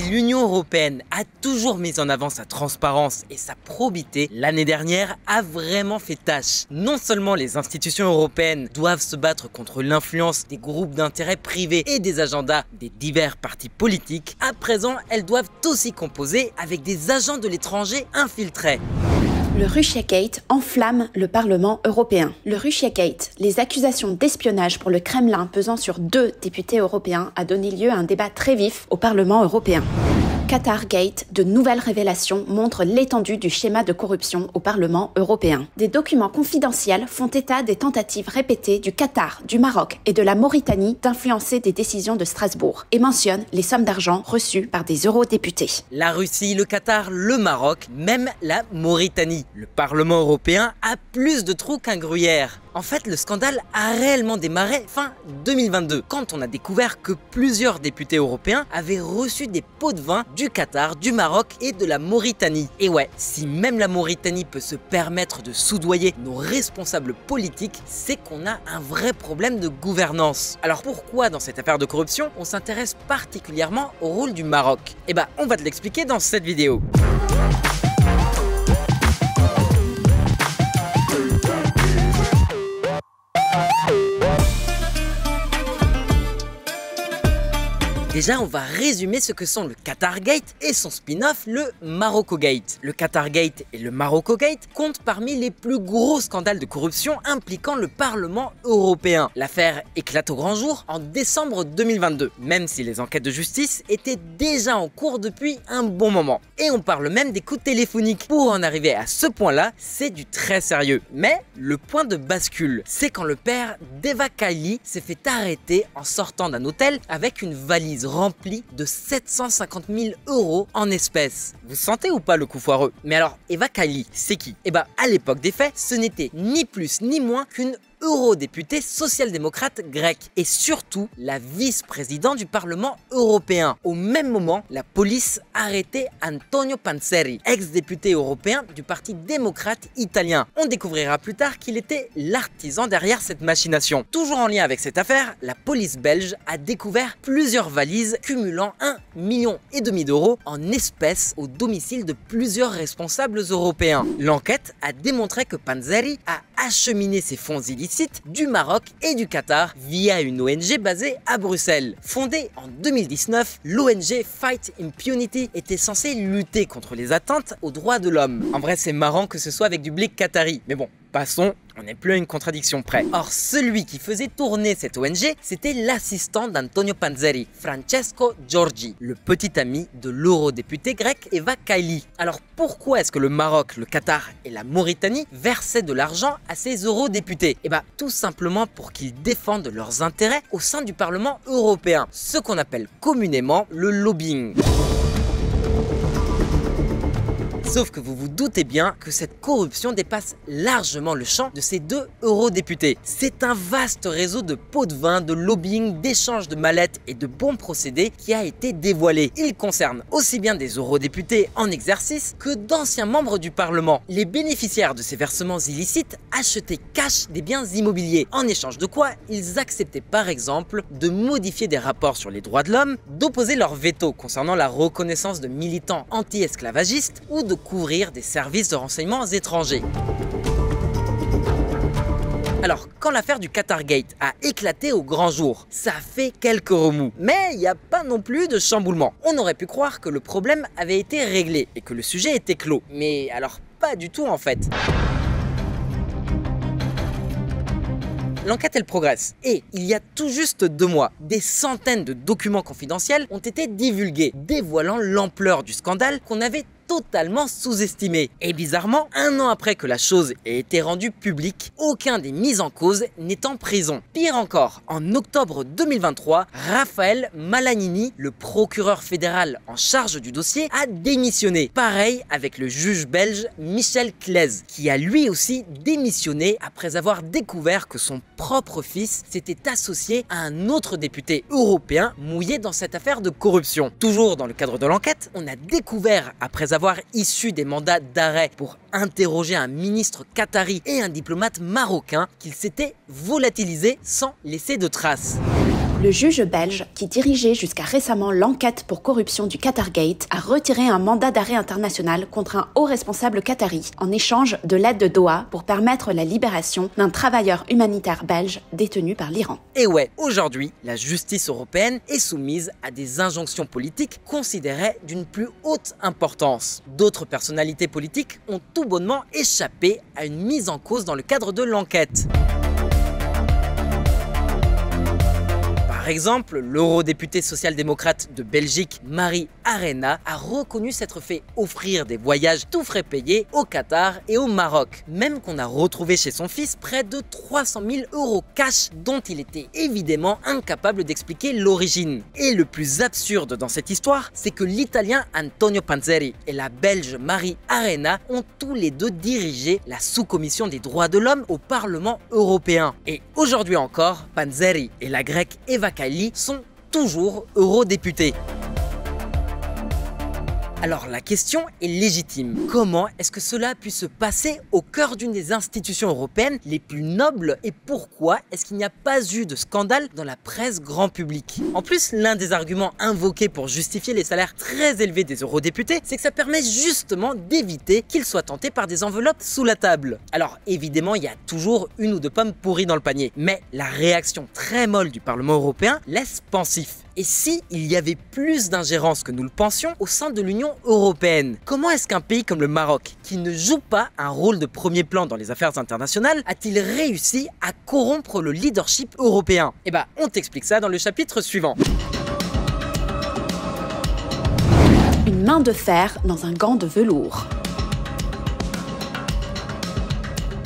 l'Union européenne a toujours mis en avant sa transparence et sa probité, l'année dernière a vraiment fait tâche. Non seulement les institutions européennes doivent se battre contre l'influence des groupes d'intérêt privés et des agendas des divers partis politiques, à présent elles doivent aussi composer avec des agents de l'étranger infiltrés. Le Russiagate enflamme le Parlement européen. Le Russiagate, les accusations d'espionnage pour le Kremlin pesant sur 2 députés européens, a donné lieu à un débat très vif au Parlement européen. Qatargate, de nouvelles révélations montrent l'étendue du schéma de corruption au Parlement européen. Des documents confidentiels font état des tentatives répétées du Qatar, du Maroc et de la Mauritanie d'influencer des décisions de Strasbourg et mentionnent les sommes d'argent reçues par des eurodéputés. La Russie, le Qatar, le Maroc, même la Mauritanie. Le Parlement européen a plus de trous qu'un gruyère. En fait, le scandale a réellement démarré fin 2022, quand on a découvert que plusieurs députés européens avaient reçu des pots de vin du Qatar, du Maroc et de la Mauritanie. Et ouais, si même la Mauritanie peut se permettre de soudoyer nos responsables politiques, c'est qu'on a un vrai problème de gouvernance. Alors pourquoi dans cette affaire de corruption, on s'intéresse particulièrement au rôle du Maroc? Eh ben, on va te l'expliquer dans cette vidéo. Déjà, on va résumer ce que sont le Qatargate et son spin-off, le Maroccogate. Le Qatargate et le Maroccogate comptent parmi les plus gros scandales de corruption impliquant le Parlement européen. L'affaire éclate au grand jour en décembre 2022, même si les enquêtes de justice étaient déjà en cours depuis un bon moment. Et on parle même d'écoutes téléphoniques. Pour en arriver à ce point-là, c'est du très sérieux. Mais le point de bascule, c'est quand le père d'Eva Kaili s'est fait arrêter en sortant d'un hôtel avec une valise rempli de 750 000 € en espèces. Vous sentez ou pas le coup foireux? Mais alors, Eva Kaili, c'est qui? Eh ben, à l'époque des faits, ce n'était ni plus ni moins qu'une eurodéputée social-démocrate grecque et surtout la vice-présidente du Parlement européen. Au même moment, la police arrêtait Antonio Panzeri, ex-député européen du Parti démocrate italien. On découvrira plus tard qu'il était l'artisan derrière cette machination. Toujours en lien avec cette affaire, la police belge a découvert plusieurs valises cumulant 1,5 million d'euros en espèces au domicile de plusieurs responsables européens. L'enquête a démontré que Panzeri a acheminé ses fonds illicites du Maroc et du Qatar via une ONG basée à Bruxelles. Fondée en 2019, l'ONG Fight Impunity était censée lutter contre les atteintes aux droits de l'homme. En vrai, c'est marrant que ce soit avec du blic qatari, mais bon, passons, on n'est plus à une contradiction près. Or, celui qui faisait tourner cette ONG, c'était l'assistant d'Antonio Panzeri, Francesco Giorgi, le petit ami de l'eurodéputée grecque Eva Kaili. Alors pourquoi est-ce que le Maroc, le Qatar et la Mauritanie versaient de l'argent à ces eurodéputés? Eh bien, tout simplement pour qu'ils défendent leurs intérêts au sein du Parlement européen, ce qu'on appelle communément le lobbying. Sauf que vous vous doutez bien que cette corruption dépasse largement le champ de ces 2 eurodéputés. C'est un vaste réseau de pots de vin, de lobbying, d'échanges de mallettes et de bons procédés qui a été dévoilé. Il concerne aussi bien des eurodéputés en exercice que d'anciens membres du Parlement. Les bénéficiaires de ces versements illicites achetaient cash des biens immobiliers, en échange de quoi ils acceptaient par exemple de modifier des rapports sur les droits de l'homme, d'opposer leur veto concernant la reconnaissance de militants anti-esclavagistes ou de couvrir des services de renseignements étrangers. Alors, quand l'affaire du Qatargate a éclaté au grand jour, ça a fait quelques remous. Mais il n'y a pas non plus de chamboulement. On aurait pu croire que le problème avait été réglé et que le sujet était clos. Mais alors, pas du tout en fait. L'enquête elle progresse et il y a tout juste 2 mois, des centaines de documents confidentiels ont été divulgués, dévoilant l'ampleur du scandale qu'on avait totalement sous-estimé. Et bizarrement, 1 an après que la chose ait été rendue publique, aucun des mis en cause n'est en prison. Pire encore, en octobre 2023, Raphaël Malanini, le procureur fédéral en charge du dossier, a démissionné. Pareil avec le juge belge Michel Claise, qui a lui aussi démissionné après avoir découvert que son propre fils s'était associé à un autre député européen mouillé dans cette affaire de corruption. Toujours dans le cadre de l'enquête, on a découvert, après avoir issu des mandats d'arrêt pour interroger un ministre qatari et un diplomate marocain, qu'ils s'étaient volatilisés sans laisser de traces. Le juge belge, qui dirigeait jusqu'à récemment l'enquête pour corruption du Qatargate, a retiré un mandat d'arrêt international contre un haut responsable qatari en échange de l'aide de Doha pour permettre la libération d'un travailleur humanitaire belge détenu par l'Iran. Et ouais, aujourd'hui, la justice européenne est soumise à des injonctions politiques considérées d'une plus haute importance. D'autres personnalités politiques ont tout bonnement échappé à une mise en cause dans le cadre de l'enquête. Par exemple, l'eurodéputée social-démocrate de Belgique, Marie Arena, a reconnu s'être fait offrir des voyages tout frais payés au Qatar et au Maroc. Même qu'on a retrouvé chez son fils près de 300 000 € cash dont il était évidemment incapable d'expliquer l'origine. Et le plus absurde dans cette histoire, c'est que l'Italien Antonio Panzeri et la Belge Marie Arena ont tous les deux dirigé la sous-commission des droits de l'homme au Parlement européen. Et aujourd'hui encore, Panzeri et la Grecque Eva Kaili sont toujours eurodéputés. Alors la question est légitime. Comment est-ce que cela a pu se passer au cœur d'une des institutions européennes les plus nobles et pourquoi est-ce qu'il n'y a pas eu de scandale dans la presse grand public? En plus, l'un des arguments invoqués pour justifier les salaires très élevés des eurodéputés, c'est que ça permet justement d'éviter qu'ils soient tentés par des enveloppes sous la table. Alors évidemment, il y a toujours une ou deux pommes pourries dans le panier, mais la réaction très molle du Parlement européen laisse pensif. Et si il y avait plus d'ingérence que nous le pensions au sein de l'Union européenne? Comment est-ce qu'un pays comme le Maroc, qui ne joue pas un rôle de premier plan dans les affaires internationales, a-t-il réussi à corrompre le leadership européen? Eh ben, on t'explique ça dans le chapitre suivant. Une main de fer dans un gant de velours.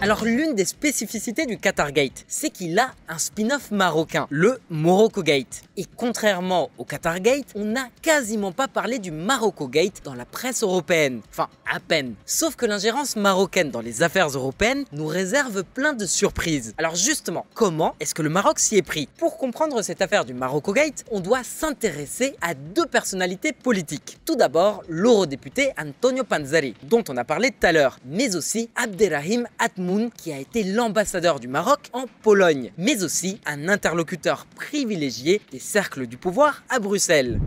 Alors l'une des spécificités du Qatargate, c'est qu'il a un spin-off marocain, le Morocco-Gate. Et contrairement au Qatargate, on n'a quasiment pas parlé du Morocco-Gate dans la presse européenne. Enfin, à peine. Sauf que l'ingérence marocaine dans les affaires européennes nous réserve plein de surprises. Alors justement, comment est-ce que le Maroc s'y est pris? Pour comprendre cette affaire du Morocco-Gate, on doit s'intéresser à deux personnalités politiques. Tout d'abord, l'eurodéputé Antonio Panzeri, dont on a parlé tout à l'heure, mais aussi Abderrahim Atmoun, qui a été l'ambassadeur du Maroc en Pologne, mais aussi un interlocuteur privilégié des cercles du pouvoir à Bruxelles.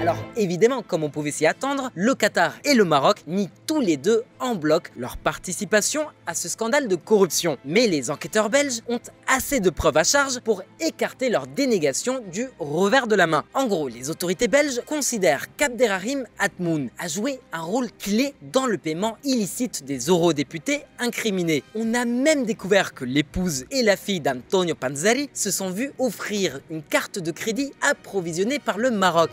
Alors évidemment, comme on pouvait s'y attendre, le Qatar et le Maroc nient tous les deux en bloc leur participation à ce scandale de corruption. Mais les enquêteurs belges ont assez de preuves à charge pour écarter leur dénégation du revers de la main. En gros, les autorités belges considèrent qu'Abderrahim Atmoun a joué un rôle clé dans le paiement illicite des eurodéputés incriminés. On a même découvert que l'épouse et la fille d'Antonio Panzeri se sont vues offrir une carte de crédit approvisionnée par le Maroc.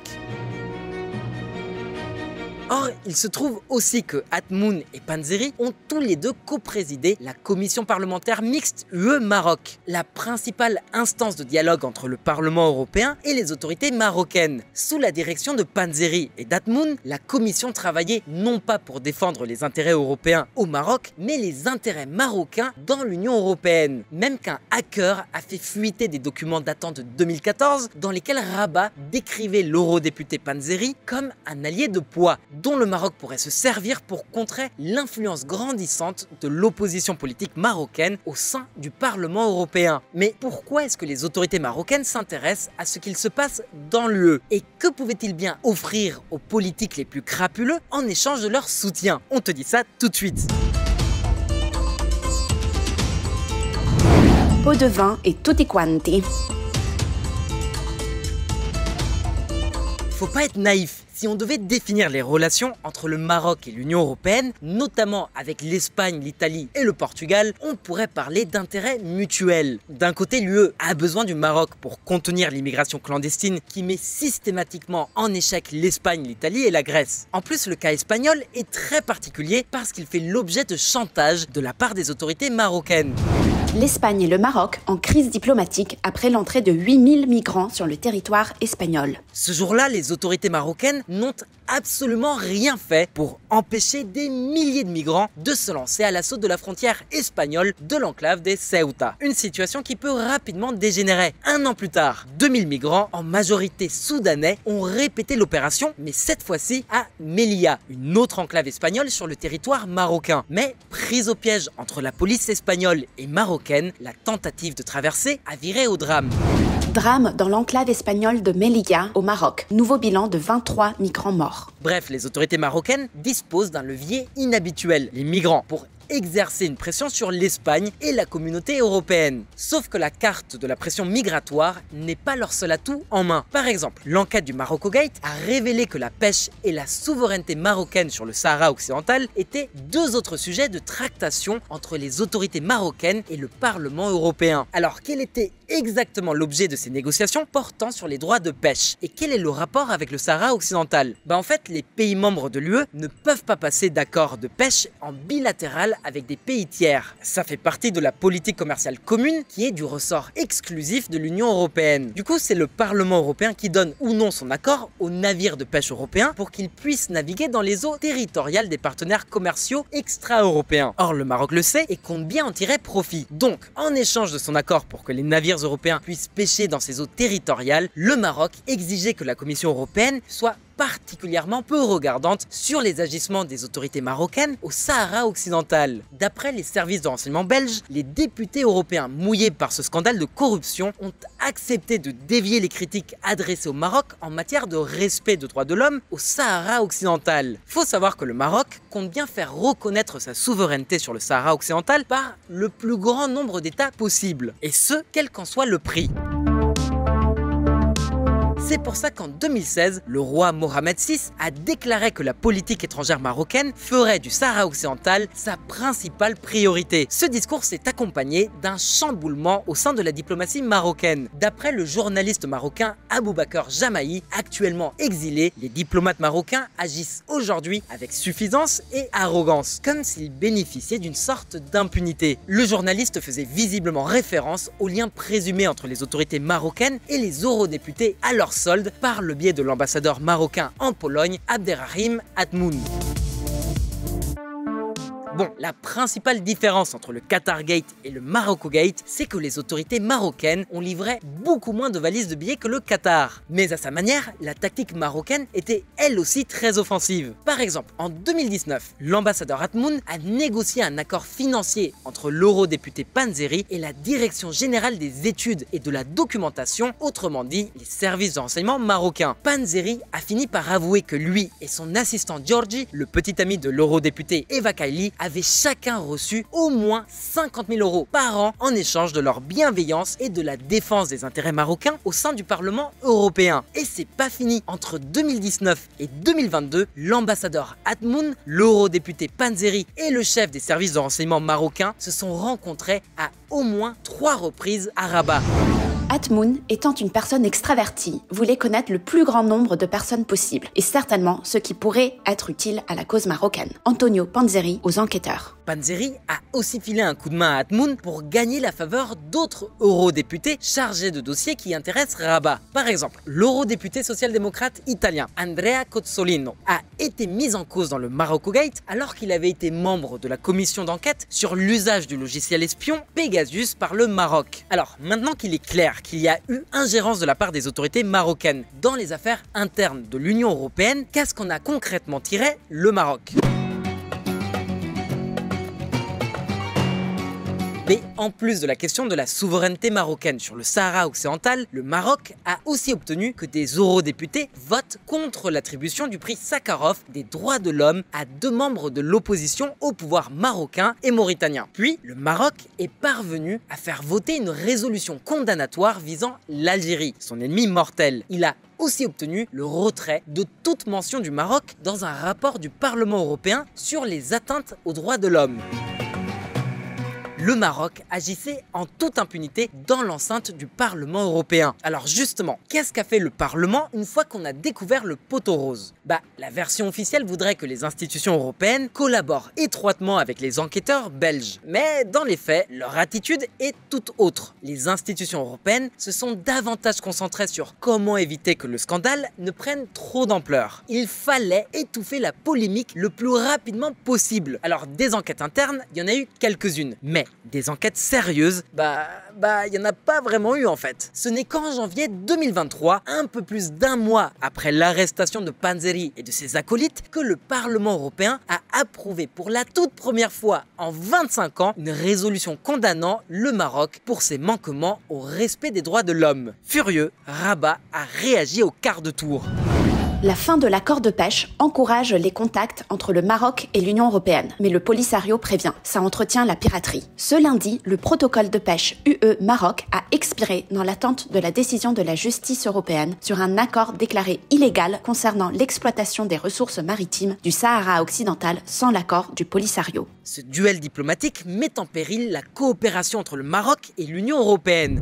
Or, il se trouve aussi que Atmoun et Panzeri ont tous les deux coprésidé la commission parlementaire mixte UE-Maroc, la principale instance de dialogue entre le Parlement européen et les autorités marocaines. Sous la direction de Panzeri et d'Atmoun, la commission travaillait non pas pour défendre les intérêts européens au Maroc, mais les intérêts marocains dans l'Union européenne. Même qu'un hacker a fait fuiter des documents datant de 2014 dans lesquels Rabat décrivait l'eurodéputé Panzeri comme un allié de poids, dont le Maroc pourrait se servir pour contrer l'influence grandissante de l'opposition politique marocaine au sein du Parlement européen. Mais pourquoi est-ce que les autorités marocaines s'intéressent à ce qu'il se passe dans l'UE? Et que pouvaient-ils bien offrir aux politiques les plus crapuleux en échange de leur soutien? On te dit ça tout de suite. Pot de vin et tutti quanti. Faut pas être naïf. Si on devait définir les relations entre le Maroc et l'Union européenne, notamment avec l'Espagne, l'Italie et le Portugal, on pourrait parler d'intérêts mutuels. D'un côté, l'UE a besoin du Maroc pour contenir l'immigration clandestine qui met systématiquement en échec l'Espagne, l'Italie et la Grèce. En plus, le cas espagnol est très particulier parce qu'il fait l'objet de chantage de la part des autorités marocaines. L'Espagne et le Maroc en crise diplomatique après l'entrée de 8000 migrants sur le territoire espagnol. Ce jour-là, les autorités marocaines n'ont absolument rien fait pour empêcher des milliers de migrants de se lancer à l'assaut de la frontière espagnole de l'enclave des Ceuta. Une situation qui peut rapidement dégénérer. Un an plus tard, 2000 migrants, en majorité soudanais, ont répété l'opération, mais cette fois-ci à Melilla, une autre enclave espagnole sur le territoire marocain. Mais prise au piège entre la police espagnole et marocaine, la tentative de traversée a viré au drame. Drame dans l'enclave espagnole de Melilla, au Maroc. Nouveau bilan de 23 migrants morts. Bref, les autorités marocaines disposent d'un levier inhabituel, les migrants, pour exercer une pression sur l'Espagne et la communauté européenne. Sauf que la carte de la pression migratoire n'est pas leur seul atout en main. Par exemple, l'enquête du Marocogate a révélé que la pêche et la souveraineté marocaine sur le Sahara occidental étaient deux autres sujets de tractation entre les autorités marocaines et le Parlement européen. Alors, quel était exactement l'objet de ces négociations portant sur les droits de pêche? Et quel est le rapport avec le Sahara occidental? En fait, les pays membres de l'UE ne peuvent pas passer d'accords de pêche en bilatéral avec des pays tiers. Ça fait partie de la politique commerciale commune qui est du ressort exclusif de l'Union européenne. Du coup, c'est le Parlement européen qui donne ou non son accord aux navires de pêche européens pour qu'ils puissent naviguer dans les eaux territoriales des partenaires commerciaux extra-européens. Or, le Maroc le sait et compte bien en tirer profit. Donc, en échange de son accord pour que les navires européens puissent pêcher dans ces eaux territoriales, le Maroc exigeait que la Commission européenne soit particulièrement peu regardante sur les agissements des autorités marocaines au Sahara occidental. D'après les services de renseignement belges, les députés européens mouillés par ce scandale de corruption ont accepté de dévier les critiques adressées au Maroc en matière de respect des droits de l'homme au Sahara occidental. Faut savoir que le Maroc compte bien faire reconnaître sa souveraineté sur le Sahara occidental par le plus grand nombre d'États possible, et ce, quel qu'en soit le prix. C'est pour ça qu'en 2016, le roi Mohamed VI a déclaré que la politique étrangère marocaine ferait du Sahara occidental sa principale priorité. Ce discours s'est accompagné d'un chamboulement au sein de la diplomatie marocaine. D'après le journaliste marocain Aboubakar Jamaï, actuellement exilé, les diplomates marocains agissent aujourd'hui avec suffisance et arrogance, comme s'ils bénéficiaient d'une sorte d'impunité. Le journaliste faisait visiblement référence aux liens présumés entre les autorités marocaines et les eurodéputés à leur solde par le biais de l'ambassadeur marocain en Pologne, Abderrahim Atmoun. Bon, la principale différence entre le Qatargate et le Marocogate, c'est que les autorités marocaines ont livré beaucoup moins de valises de billets que le Qatar. Mais à sa manière, la tactique marocaine était elle aussi très offensive. Par exemple, en 2019, l'ambassadeur Atmoun a négocié un accord financier entre l'eurodéputé Panzeri et la Direction générale des études et de la documentation, autrement dit, les services de renseignement marocains. Panzeri a fini par avouer que lui et son assistant Giorgi, le petit ami de l'eurodéputé Eva Kaili, avaient chacun reçu au moins 50 000 € par an en échange de leur bienveillance et de la défense des intérêts marocains au sein du Parlement européen. Et c'est pas fini. Entre 2019 et 2022, l'ambassadeur Atmoun, l'eurodéputé Panzeri et le chef des services de renseignement marocains se sont rencontrés à au moins 3 reprises à Rabat. Atmoun, étant une personne extravertie, voulait connaître le plus grand nombre de personnes possible, et certainement ce qui pourrait être utile à la cause marocaine. Antonio Panzeri aux enquêteurs. Panzeri a aussi filé un coup de main à Atmoun pour gagner la faveur d'autres eurodéputés chargés de dossiers qui intéressent Rabat. Par exemple, l'eurodéputé social-démocrate italien Andrea Cozzolino a été mis en cause dans le Marocogate alors qu'il avait été membre de la commission d'enquête sur l'usage du logiciel espion Pegasus par le Maroc. Alors, maintenant qu'il est clair qu'il y a eu ingérence de la part des autorités marocaines dans les affaires internes de l'Union européenne, qu'est-ce qu'on a concrètement tiré le Maroc ? Mais en plus de la question de la souveraineté marocaine sur le Sahara occidental, le Maroc a aussi obtenu que des eurodéputés votent contre l'attribution du prix Sakharov des droits de l'homme à 2 membres de l'opposition au pouvoir marocain et mauritanien. Puis, le Maroc est parvenu à faire voter une résolution condamnatoire visant l'Algérie, son ennemi mortel. Il a aussi obtenu le retrait de toute mention du Maroc dans un rapport du Parlement européen sur les atteintes aux droits de l'homme. le Maroc agissait en toute impunité dans l'enceinte du Parlement européen. Alors justement, qu'est-ce qu'a fait le Parlement une fois qu'on a découvert le poteau rose? La version officielle voudrait que les institutions européennes collaborent étroitement avec les enquêteurs belges. Mais dans les faits, leur attitude est toute autre. Les institutions européennes se sont davantage concentrées sur comment éviter que le scandale ne prenne trop d'ampleur. Il fallait étouffer la polémique le plus rapidement possible. Alors des enquêtes internes, il y en a eu quelques-unes. Mais des enquêtes sérieuses, il n'y en a pas vraiment eu en fait. Ce n'est qu'en janvier 2023, un peu plus d'un mois après l'arrestation de Panzeri et de ses acolytes, que le Parlement européen a approuvé pour la toute première fois en 25 ans une résolution condamnant le Maroc pour ses manquements au respect des droits de l'homme. Furieux, Rabat a réagi au quart de tour. La fin de l'accord de pêche encourage les contacts entre le Maroc et l'Union européenne, mais le Polisario prévient, ça entretient la piraterie. Ce lundi, le protocole de pêche UE-Maroc a expiré dans l'attente de la décision de la justice européenne sur un accord déclaré illégal concernant l'exploitation des ressources maritimes du Sahara occidental sans l'accord du Polisario. Ce duel diplomatique met en péril la coopération entre le Maroc et l'Union européenne.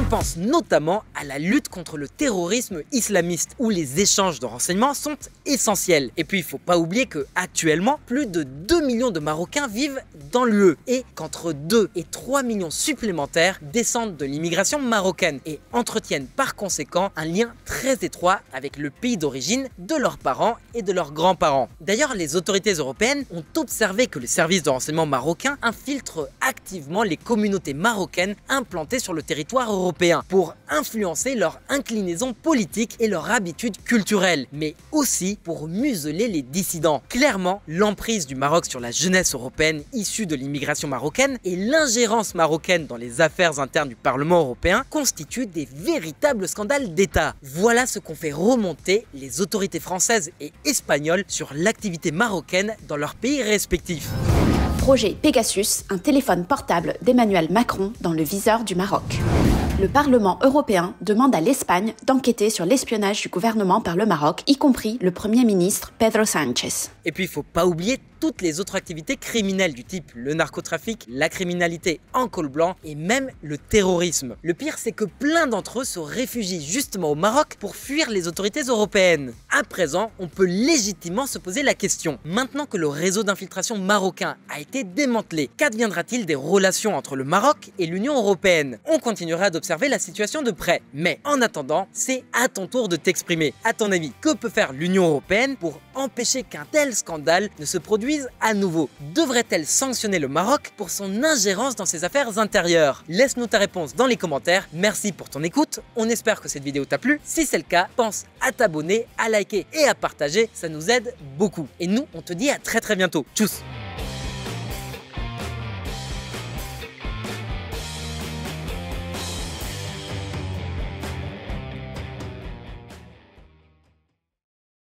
On pense notamment à la lutte contre le terrorisme islamiste, où les échanges de renseignements sont essentiels. Et puis il ne faut pas oublier que actuellement, plus de 2 millions de Marocains vivent dans l'UE et qu'entre 2 et 3 millions supplémentaires descendent de l'immigration marocaine et entretiennent par conséquent un lien très étroit avec le pays d'origine de leurs parents et de leurs grands-parents. D'ailleurs, les autorités européennes ont observé que les services de renseignement marocains infiltrent activement les communautés marocaines implantées sur le territoire européen pour influencer leur inclinaison politique et leur habitude culturelle, mais aussi pour museler les dissidents. Clairement, l'emprise du Maroc sur la jeunesse européenne issue de l'immigration marocaine et l'ingérence marocaine dans les affaires internes du Parlement européen constituent des véritables scandales d'État. Voilà ce qu'ont fait remonter les autorités françaises et espagnoles sur l'activité marocaine dans leurs pays respectifs. Projet Pegasus, un téléphone portable d'Emmanuel Macron dans le viseur du Maroc. Le Parlement européen demande à l'Espagne d'enquêter sur l'espionnage du gouvernement par le Maroc, y compris le Premier ministre Pedro Sánchez. Et puis il ne faut pas oublier toutes les autres activités criminelles du type le narcotrafic, la criminalité en col blanc et même le terrorisme. Le pire, c'est que plein d'entre eux se réfugient justement au Maroc pour fuir les autorités européennes. À présent, on peut légitimement se poser la question. Maintenant que le réseau d'infiltration marocain a été démantelé, qu'adviendra-t-il des relations entre le Maroc et l'Union européenne? On continuera d'observer la situation de près. Mais en attendant, c'est à ton tour de t'exprimer. À ton avis, que peut faire l'Union européenne pour empêcher qu'un tel scandale ne se produise à nouveau? Devrait-elle sanctionner le Maroc pour son ingérence dans ses affaires intérieures? Laisse-nous ta réponse dans les commentaires. Merci pour ton écoute. On espère que cette vidéo t'a plu. Si c'est le cas, pense à t'abonner, à liker et à partager. Ça nous aide beaucoup. Et nous, on te dit à très bientôt. Tchuss!